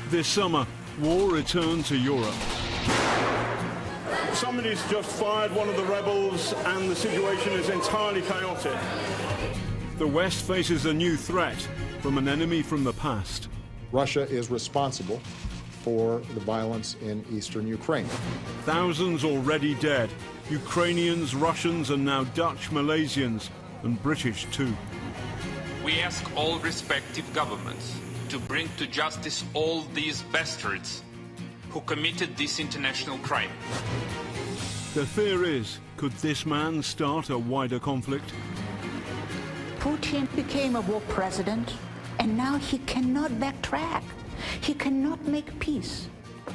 This summer, war returned to Europe. Somebody's just fired one of the rebels and the situation is entirely chaotic. The West faces a new threat from an enemy from the past. Russia is responsible for the violence in eastern Ukraine. Thousands already dead. Ukrainians, Russians, and now Dutch, Malaysians, and British too. We ask all respective governments to bring to justice all these bastards who committed this international crime. The fear is, could this man start a wider conflict? Putin became a war president, and now he cannot backtrack. He cannot make peace.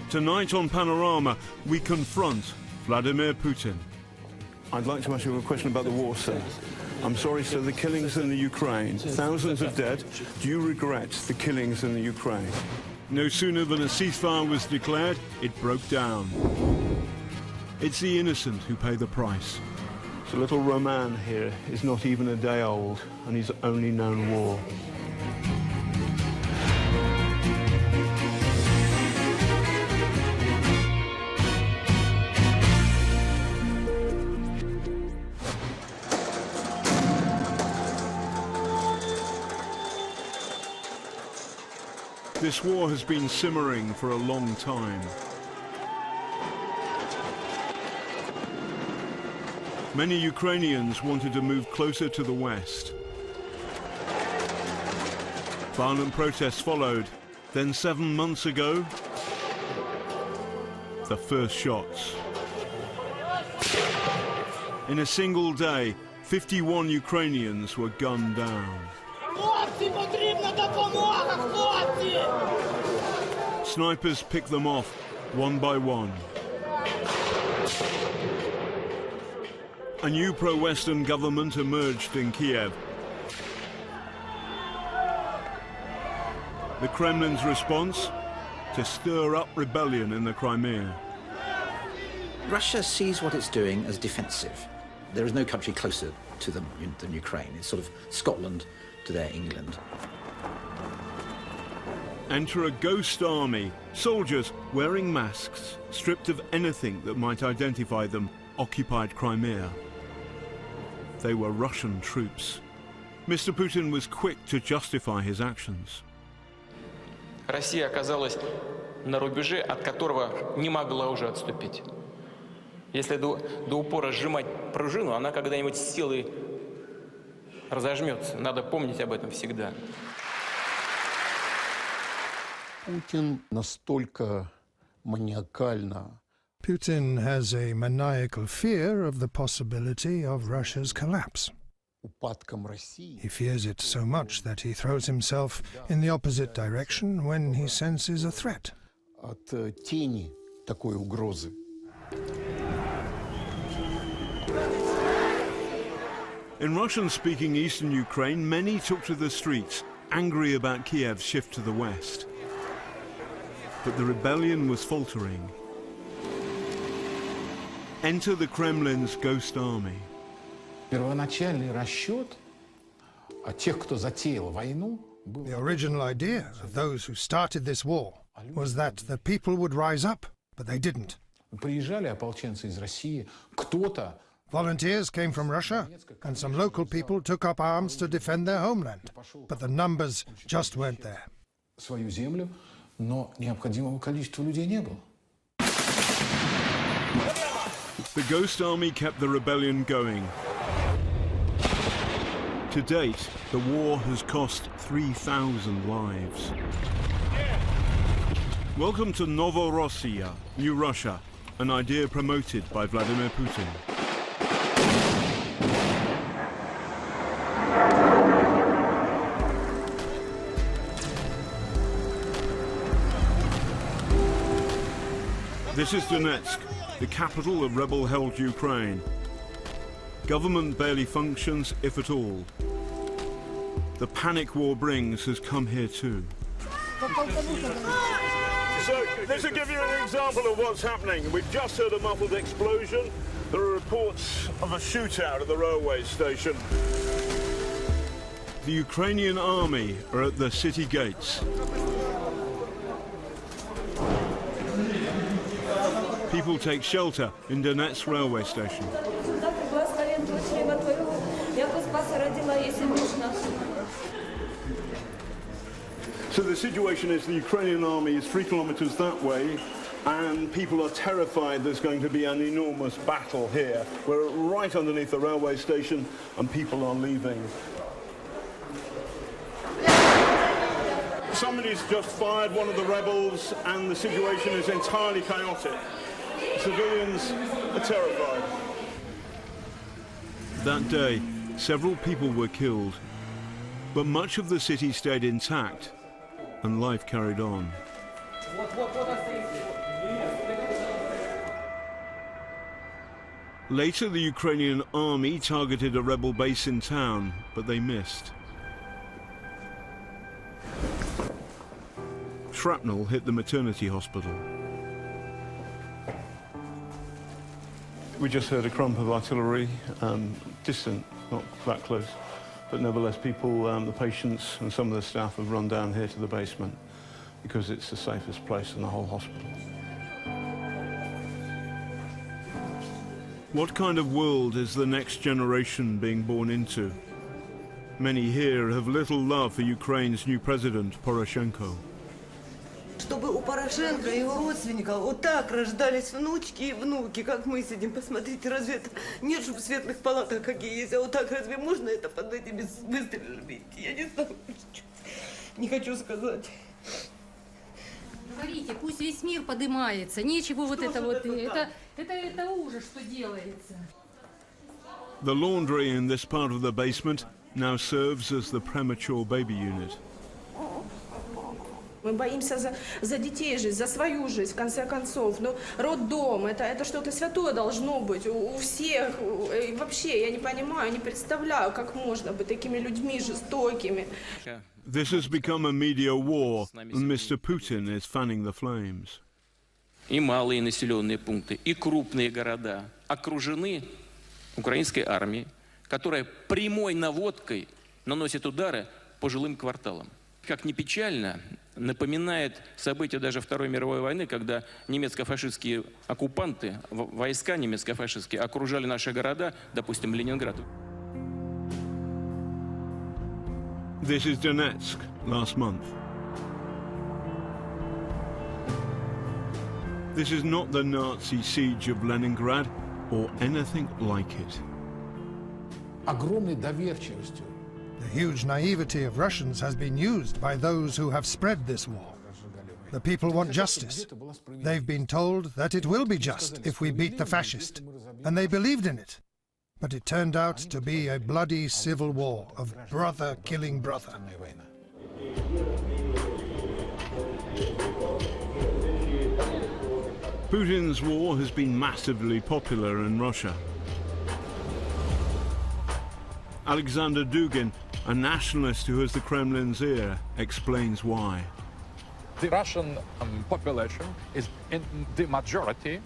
Tonight on Panorama, we confront Vladimir Putin. I'd like to ask you a question about the war, sir. I'm sorry, sir, the killings in the Ukraine, thousands are dead. Do you regret the killings in the Ukraine? No sooner than a ceasefire was declared, it broke down. It's the innocent who pay the price. So little Roman here is not even a day old, and he's only known war. This war has been simmering for a long time. Many Ukrainians wanted to move closer to the West. Violent protests followed. Then 7 months ago, the first shots. In a single day, 51 Ukrainians were gunned down. Snipers picked them off one by one. A new pro-Western government emerged in Kiev. The Kremlin's response? To stir up rebellion in the Crimea. Russia sees what it's doing as defensive. There is no country closer to them than Ukraine. It's sort of Scotland to their England. Enter a ghost army, soldiers wearing masks, stripped of anything that might identify them, occupied Crimea. They were Russian troops. Mr. Putin was quick to justify his actions. Россия оказалась на рубеже, от которого не могла уже отступить. Если до упора сжимать пружину, она когда-нибудь с силой разожмется. Надо помнить об этом всегда. Putin настолько маниакально. Putin has a maniacal fear of the possibility of Russia's collapse. He fears it so much that he throws himself in the opposite direction when he senses a threat. От тени такой угрозы. In Russian-speaking eastern Ukraine, many took to the streets, angry about Kiev's shift to the west. But the rebellion was faltering. Enter the Kremlin's ghost army. Первоначальный расчет тех, кто затеял войну, The original idea of those who started this war was that the people would rise up, but they didn't. приезжали ополченцы из России, кто-то. Volunteers came from Russia, and some local people took up arms to defend their homeland, but the numbers just weren't there. Свою землю, но необходимого количества людей не было. The ghost army kept the rebellion going. To date, the war has cost 3,000 lives. Welcome to Novorossiya, New Russia, an idea promoted by Vladimir Putin. This is Donetsk, the capital of rebel-held Ukraine. Government barely functions, if at all. The panic war brings has come here too. So, this will give you an example of what's happening. We've just heard a muffled explosion. There are reports of a shootout at the railway station. The Ukrainian army are at the city gates. People take shelter in Donetsk railway station. So the situation is the Ukrainian army is 3 kilometers that way, and people are terrified there's going to be an enormous battle here. We're right underneath the railway station, and people are leaving. Somebody's just fired one of the rebels, and the situation is entirely chaotic. Civilians are terrified. That day, several people were killed, but much of the city stayed intact, and life carried on. Later, the Ukrainian army targeted a rebel base in town, but they missed. Shrapnel hit the maternity hospital. We just heard a crump of artillery, distant, not that close. But nevertheless, people, the patients and some of the staff have run down here to the basement because it's the safest place in the whole hospital. What kind of world is the next generation being born into? Many here have little love for Ukraine's new president, Poroshenko. Чтобы у Порошенко и его родственников вот так рождались внучки и внуки, как мы сидим, посмотрите, разве это нет же в светлых палатах какие есть, а вот так разве можно это под этими выстрелами? Я не знаю, не хочу сказать. Говорите, пусть весь мир поднимается, нечего вот это вот, это ужас, что делается. The laundry in this part of the basement now serves as the premature baby unit. Мы боимся за детей жизнь, за свою жизнь, в конце концов. Но роддом, это что-то святое должно быть у всех. И вообще, я не понимаю, не представляю, как можно быть такими людьми жестокими. This has become a media war, and Mr. Putin is fanning the flames. И малые населенные пункты, и крупные города окружены украинской армией, которая прямой наводкой наносит удары по жилым кварталам. Как ни печально, напоминает события даже Второй мировой войны, когда немецко-фашистские оккупанты, войска немецко-фашистские окружали наши города, допустим, Ленинград. This is Donetsk last month. This is not the Nazi siege of Leningrad or anything like it. Огромной доверчивостью. The huge naivety of Russians has been used by those who have spread this war. The people want justice. They've been told that it will be just if we beat the fascist, and they believed in it. But it turned out to be a bloody civil war of brother killing brother. Putin's war has been massively popular in Russia. Alexander Dugin, a nationalist who has the Kremlin's ear, explains why. The Russian population is in the majority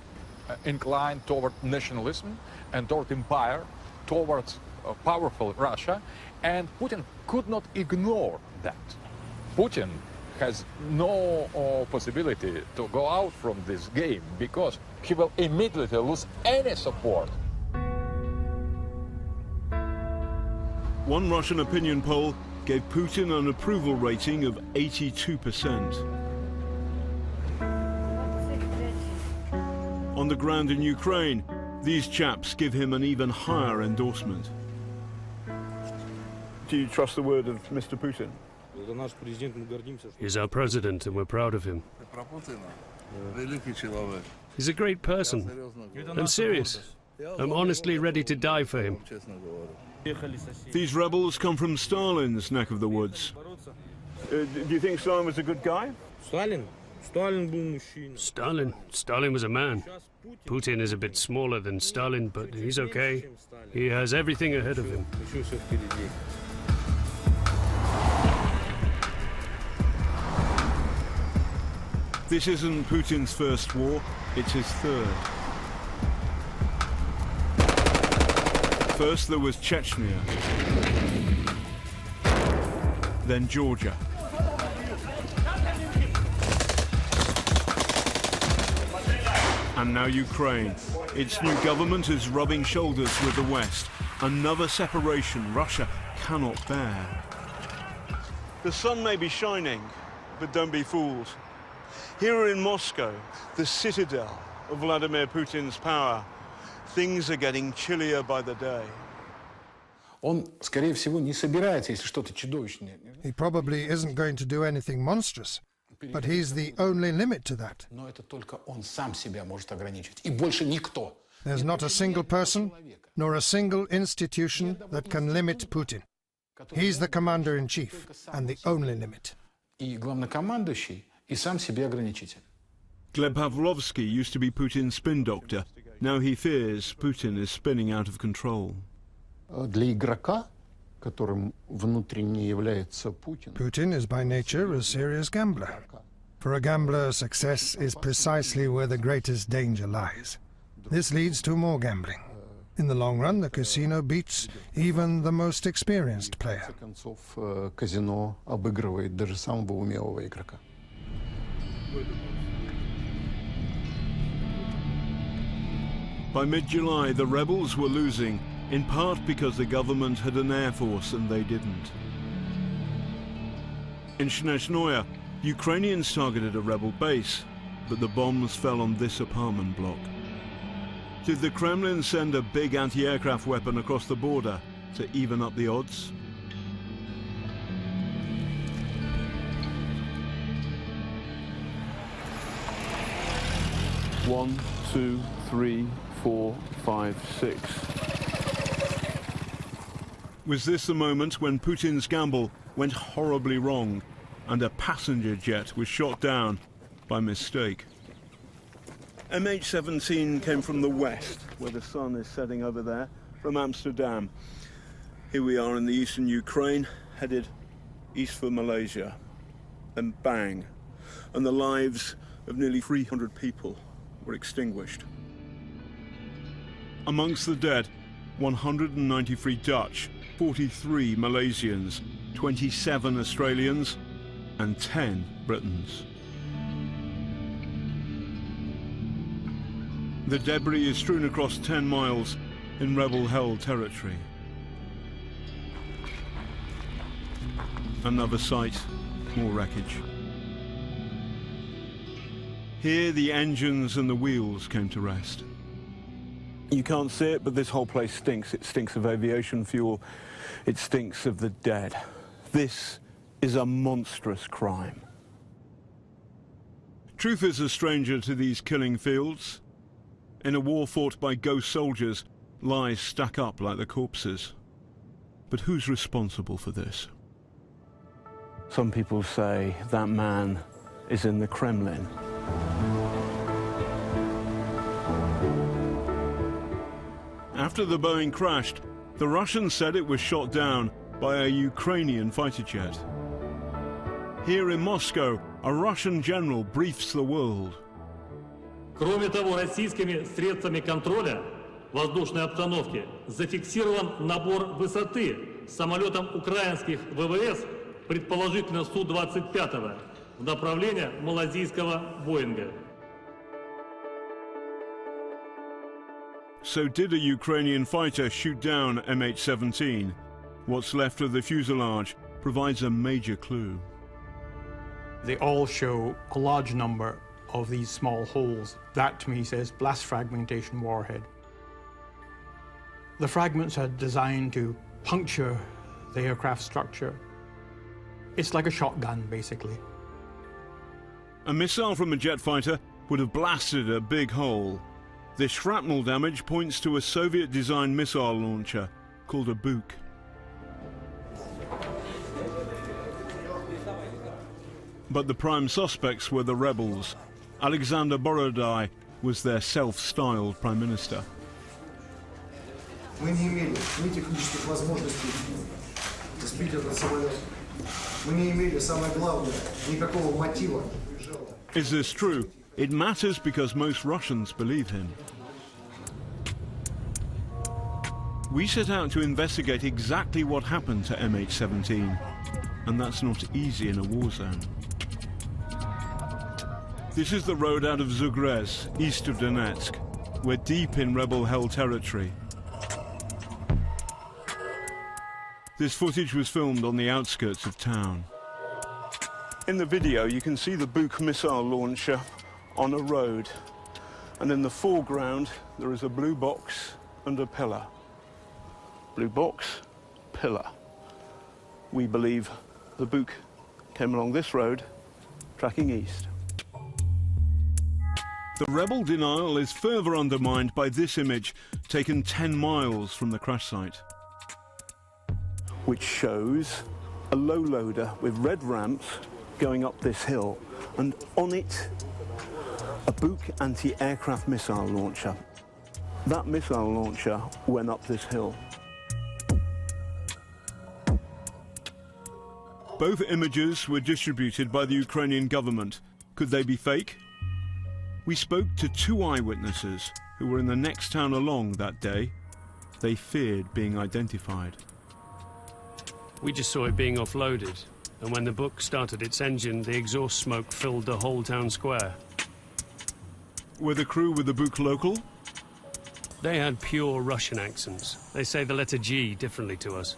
inclined toward nationalism and toward empire, towards powerful Russia, and Putin could not ignore that. Putin has no possibility to go out from this game because he will immediately lose any support. One Russian opinion poll gave Putin an approval rating of 82%. On the ground in Ukraine, these chaps give him an even higher endorsement. Do you trust the word of Mr. Putin? He's our president and we're proud of him. He's a great person. I'm serious. I'm honestly ready to die for him. These rebels come from Stalin's neck of the woods. Do you think Stalin was a good guy? Stalin was a man. Putin is a bit smaller than Stalin, but he's okay. He has everything ahead of him. This isn't Putin's first war, it's his third. First there was Chechnya, then Georgia, and and now Ukraine. Its new government is rubbing shoulders with the West. Another separation Russia cannot bear. The sun may be shining, but don't be fooled. Here in Moscow, the citadel of Vladimir Putin's power, things are getting chillier by the day. He probably isn't going to do anything monstrous, but he's the only limit to that. There's not a single person, nor a single institution that can limit Putin. He's the commander-in-chief and the only limit. Gleb Pavlovsky used to be Putin's spin doctor. Now he fears Putin is spinning out of control. Putin is by nature a serious gambler. For a gambler, success is precisely where the greatest danger lies. This leads to more gambling. In the long run, the casino beats even the most experienced player. By mid-July, the rebels were losing, in part because the government had an air force and they didn't. In Snezhnoye, Ukrainians targeted a rebel base, but the bombs fell on this apartment block. Did the Kremlin send a big anti-aircraft weapon across the border to even up the odds? One, two, three, 4, 5, 6. Was this the moment when Putin's gamble went horribly wrong and a passenger jet was shot down by mistake? MH17 came from the west, where the sun is setting over there, from Amsterdam. Here we are in the eastern Ukraine, headed east for Malaysia. Then bang, and the lives of nearly 300 people were extinguished. Amongst the dead, 193 Dutch, 43 Malaysians, 27 Australians, and 10 Britons. The debris is strewn across 10 miles in rebel-held territory. Another site, more wreckage. Here the engines and the wheels came to rest. You can't see it, but this whole place stinks. It stinks of aviation fuel. It stinks of the dead. This is a monstrous crime. Truth is a stranger to these killing fields. In a war fought by ghost soldiers, lies stack up like the corpses. But who's responsible for this? Some people say that man is in the Kremlin. After the Boeing crashed, the Russians said it was shot down by a Ukrainian fighter jet. Here in Moscow, a Russian general briefs the world. Кроме того, российскими средствами контроля воздушной обстановки зафиксирован набор высоты самолетом украинских ВВС, предположительно Су-25, в направлении малазийского Боинга. So did a Ukrainian fighter shoot down MH17? What's left of the fuselage provides a major clue. They all show a large number of these small holes. That to me says blast fragmentation warhead. The fragments are designed to puncture the aircraft structure. It's like a shotgun, basically. A missile from a jet fighter would have blasted a big hole. This shrapnel damage points to a Soviet-designed missile launcher called a Buk. But the prime suspects were the rebels. Alexander Borodai was their self-styled prime minister. Мы не имели ни технических возможностей сбить этот самолет. Мы не имели, самое главное, никакого мотива. Is this true? It matters because most Russians believe him. We set out to investigate exactly what happened to MH17, and that's not easy in a war zone. This is the road out of Zugrez, east of Donetsk. We're deep in rebel-held territory. This footage was filmed on the outskirts of town. In the video, you can see the Buk missile launcher on a road. And in the foreground, there is a blue box and a pillar. Blue box, pillar. We believe the Buk came along this road, tracking east. The rebel denial is further undermined by this image taken 10 miles from the crash site, which shows a low loader with red ramps going up this hill, and on it a Buk anti-aircraft missile launcher. That missile launcher went up this hill. Both images were distributed by the Ukrainian government. Could they be fake? We spoke to 2 eyewitnesses who were in the next town along that day. They feared being identified. We just saw it being offloaded, and when the Buk started its engine, the exhaust smoke filled the whole town square. Were the crew with the Buk local? They had pure Russian accents. They say the letter G differently to us.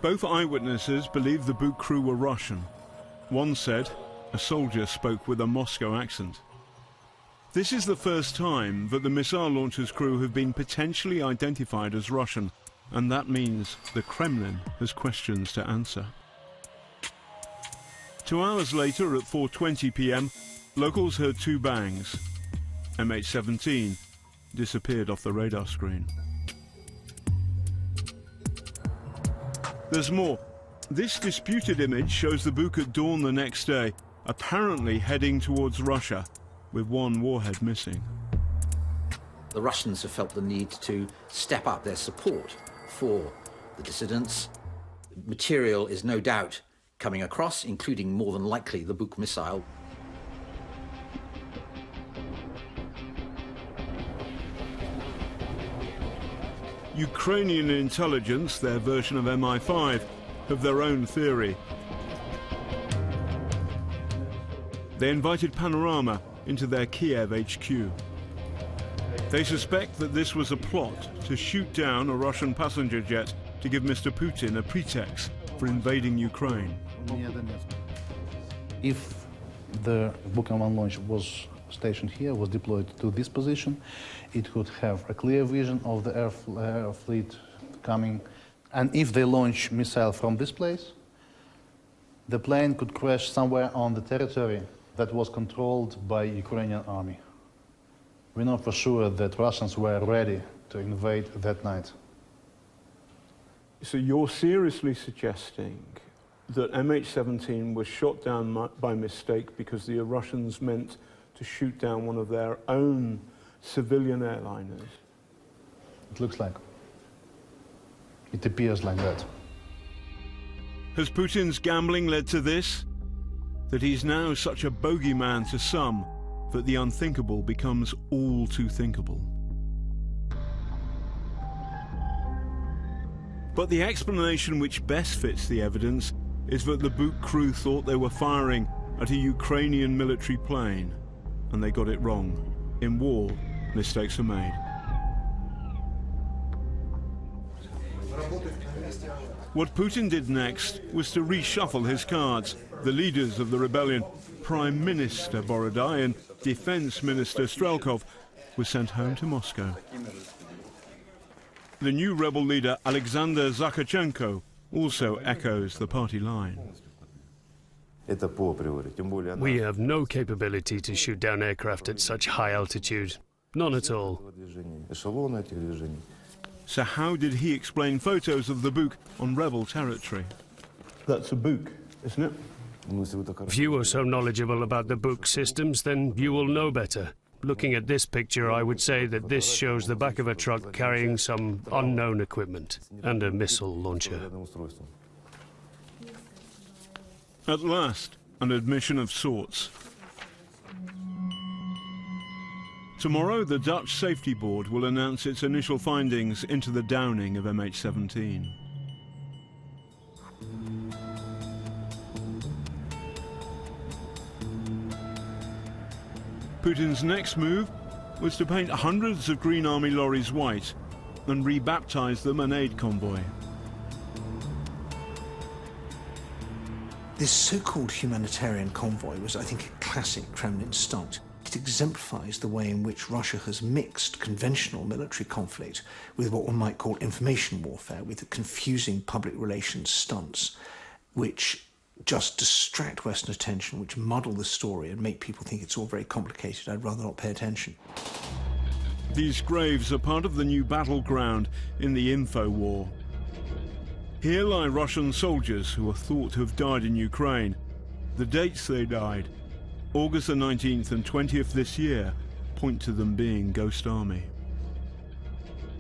Both eyewitnesses believed the Buk crew were Russian. One said a soldier spoke with a Moscow accent. This is the first time that the missile launcher's crew have been potentially identified as Russian, and that means the Kremlin has questions to answer. 2 hours later, at 4:20 p.m, locals heard 2 bangs. MH17 disappeared off the radar screen. There's more. This disputed image shows the Buk at dawn the next day, apparently heading towards Russia, with 1 warhead missing. The Russians have felt the need to step up their support for the dissidents. Material is no doubt coming across, including more than likely the Buk missile. Ukrainian intelligence, their version of MI5, have their own theory. They invited Panorama into their Kiev HQ. They suspect that this was a plot to shoot down a Russian passenger jet to give Mr. Putin a pretext for invading Ukraine. If the Buk M1 launch was stationed here, was deployed to this position, it could have a clear vision of the air fleet coming. And if they launch missile from this place, the plane could crash somewhere on the territory that was controlled by Ukrainian army. We know for sure that Russians were ready to invade that night. So you're seriously suggesting that MH17 was shot down by mistake because the Russians meant to shoot down one of their own civilian airliners? It looks like. It appears like that. Has Putin's gambling led to this? That he's now such a bogeyman to some that the unthinkable becomes all too thinkable. But the explanation which best fits the evidence is that the Buk crew thought they were firing at a Ukrainian military plane, and they got it wrong. In war, mistakes are made. What Putin did next was to reshuffle his cards. The leaders of the rebellion, Prime Minister Borodai and Defense Minister Strelkov, were sent home to Moscow. The new rebel leader, Alexander Zakharchenko, also echoes the party line. We have no capability to shoot down aircraft at such high altitude. None at all. So how did he explain photos of the Buk on rebel territory? That's a Buk, isn't it? If you are so knowledgeable about the Buk systems, then you will know better. Looking at this picture, I would say that this shows the back of a truck carrying some unknown equipment and a missile launcher. At last, an admission of sorts. Tomorrow, the Dutch Safety Board will announce its initial findings into the downing of MH17. Putin's next move was to paint hundreds of Green Army lorries white and rebaptize them an aid convoy. This so-called humanitarian convoy was, I think, a classic Kremlin stunt. It exemplifies the way in which Russia has mixed conventional military conflict with what one might call information warfare, with the confusing public relations stunts, which just distract Western attention, which muddle the story and make people think it's all very complicated. I'd rather not pay attention. These graves are part of the new battleground in the info war. Here lie Russian soldiers who are thought to have died in Ukraine. The dates they died, August the 19th and 20th this year, point to them being Ghost Army.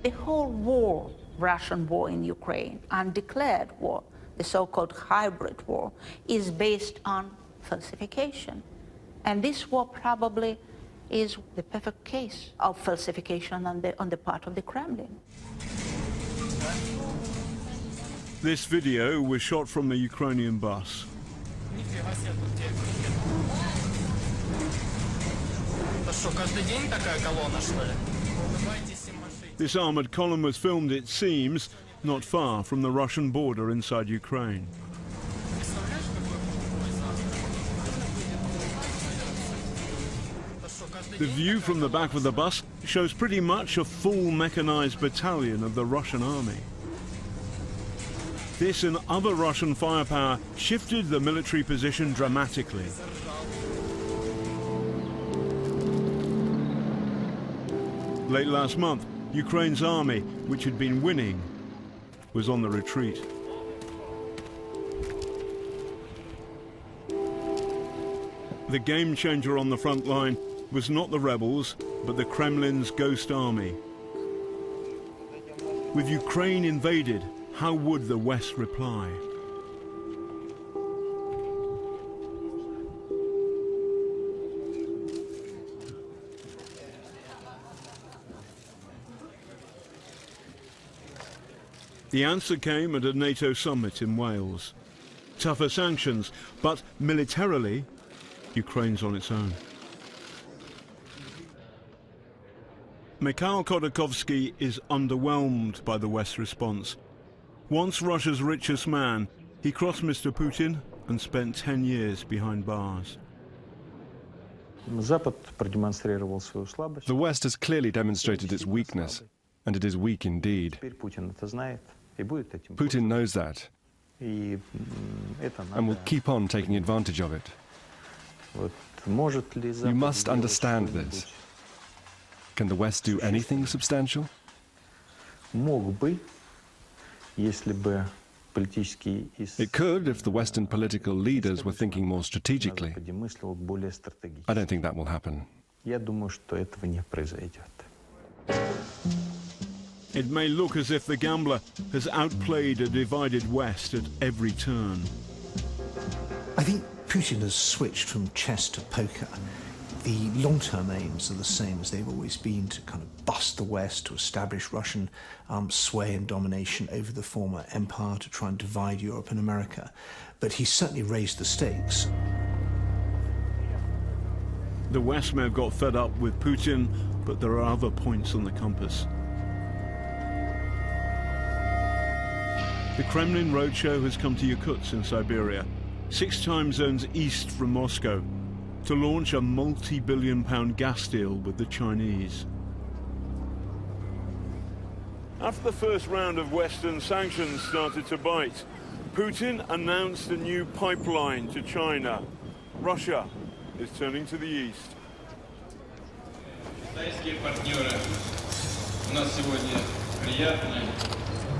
The whole war, Russian war in Ukraine, undeclared war, the so-called hybrid war, is based on falsification. And this war probably is the perfect case of falsification on the part of the Kremlin. This video was shot from a Ukrainian bus. This armoured column was filmed, it seems, not far from the Russian border inside Ukraine. The view from the back of the bus shows pretty much a full mechanized battalion of the Russian army. This and other Russian firepower shifted the military position dramatically. Late last month, Ukraine's army, which had been winning, was on the retreat. The game changer on the front line was not the rebels, but the Kremlin's Ghost Army. With Ukraine invaded, how would the West reply? The answer came at a NATO summit in Wales. Tougher sanctions, but militarily, Ukraine's on its own. Mikhail Khodorkovsky is underwhelmed by the West's response. Once Russia's richest man, he crossed Mr. Putin and spent 10 years behind bars. The West has clearly demonstrated its weakness, and it is weak indeed. Putin knows that, and will keep on taking advantage of it. You must understand this. Can the West do anything substantial? It could if the Western political leaders were thinking more strategically. I don't think that will happen. It may look as if the gambler has outplayed a divided West at every turn. I think Putin has switched from chess to poker. The long-term aims are the same as they've always been, to kind of bust the West, to establish Russian sway and domination over the former empire, to try and divide Europe and America. But he's certainly raised the stakes. The West may have got fed up with Putin, but there are other points on the compass. The Kremlin roadshow has come to Yakutsk in Siberia, 6 time zones east from Moscow, to launch a multi-billion-pound gas deal with the Chinese. After the first round of Western sanctions started to bite, Putin announced a new pipeline to China. Russia is turning to the east. Китайские партнеры, у нас сегодня приятное,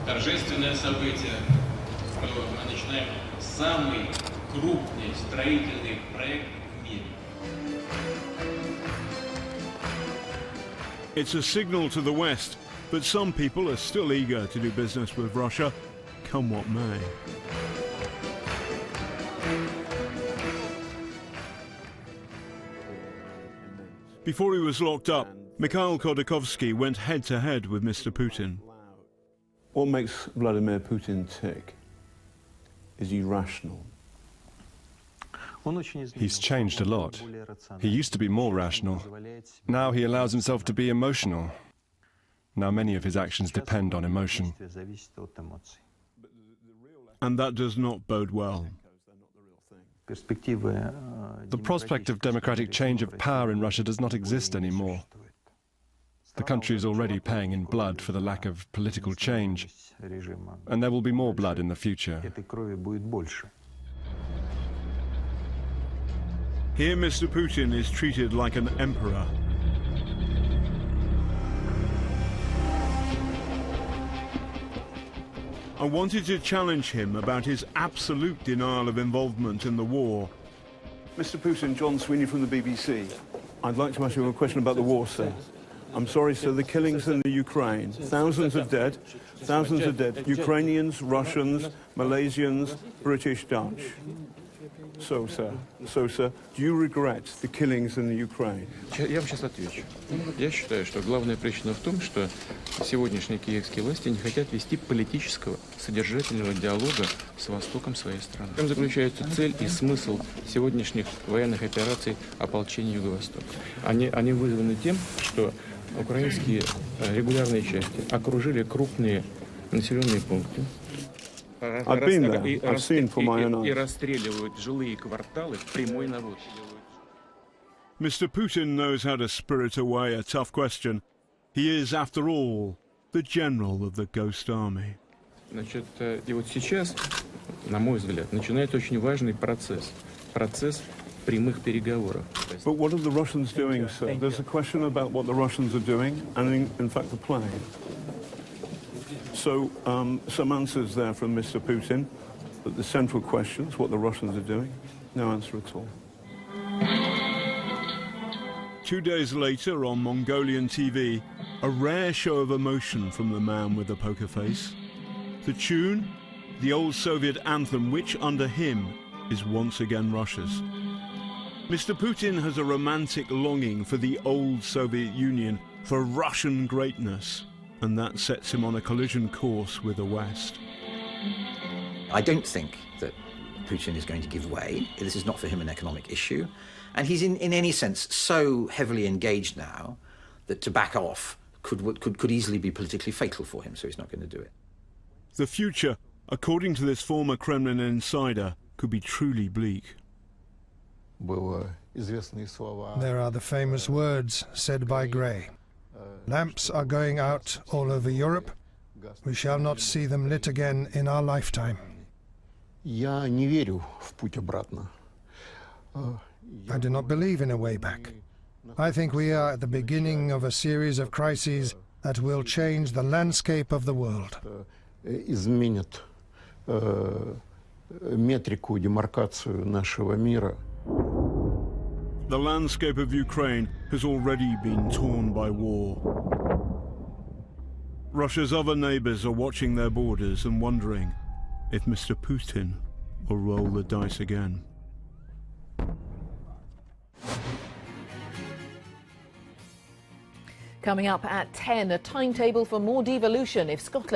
торжественное событие, что мы начинаем самый крупный строительный проект в мире. It's a signal to the West, but some people are still eager to do business with Russia, come what may. Before he was locked up, Mikhail Khodorkovsky went head-to-head with Mr. Putin. What makes Vladimir Putin tick? Is he rational? He's changed a lot. He used to be more rational. Now he allows himself to be emotional. Now many of his actions depend on emotion. And that does not bode well. The prospect of democratic change of power in Russia does not exist anymore. The country is already paying in blood for the lack of political change, and there will be more blood in the future. Here Mr. Putin is treated like an emperor. I wanted to challenge him about his absolute denial of involvement in the war. Mr. Putin, John Sweeney from the BBC. I'd like to ask you a question about the war, sir. I'm sorry, sir, the killings in the Ukraine, thousands of dead, Ukrainians, Russians, Malaysians, British, Dutch. So, sir, do you regret the killings in the Ukraine? Я вам сейчас отвечу. Я считаю, что главная причина в том, что сегодняшние киевские власти не хотят вести политического, содержательного диалога с Востоком своей страны. В этом заключается цель и смысл сегодняшних военных операций ополчения Юго-Востока. Они вызваны тем, что украинские регулярные части окружили крупные населенные пункты. I've been there. I've seen for my own eyes. И расстреливают жилые кварталы в прямой наводке. Mr. Putin knows how to spirit away a tough question. He is, after all, the general of the Ghost Army. Значит, и вот сейчас, на мой взгляд, начинается очень важный процесс прямых переговоров. But what are the Russians doing, sir? There's a question about what the Russians are doing, and in fact the plan. So, some answers there from Mr. Putin, but the central question is what the Russians are doing. No answer at all. 2 days later, on Mongolian TV, a rare show of emotion from the man with the poker face. The tune, the old Soviet anthem, which under him is once again Russia's. Mr. Putin has a romantic longing for the old Soviet Union, for Russian greatness. And that sets him on a collision course with the West. I don't think that Putin is going to give way. This is not for him an economic issue. And he's in any sense so heavily engaged now that to back off could easily be politically fatal for him, so he's not going to do it. The future, according to this former Kremlin insider, could be truly bleak. There are the famous words said by Gray. Lamps are going out all over Europe. We shall not see them lit again in our lifetime. Я не верю в путь обратно. I do not believe in a way back. I think we are at the beginning of a series of crises that will change the landscape of the world. Изменят метрику, демаркацию нашего мира. The landscape of Ukraine has already been torn by war. Russia's other neighbours are watching their borders and wondering if Mr. Putin will roll the dice again. Coming up at 10, a timetable for more devolution if Scotland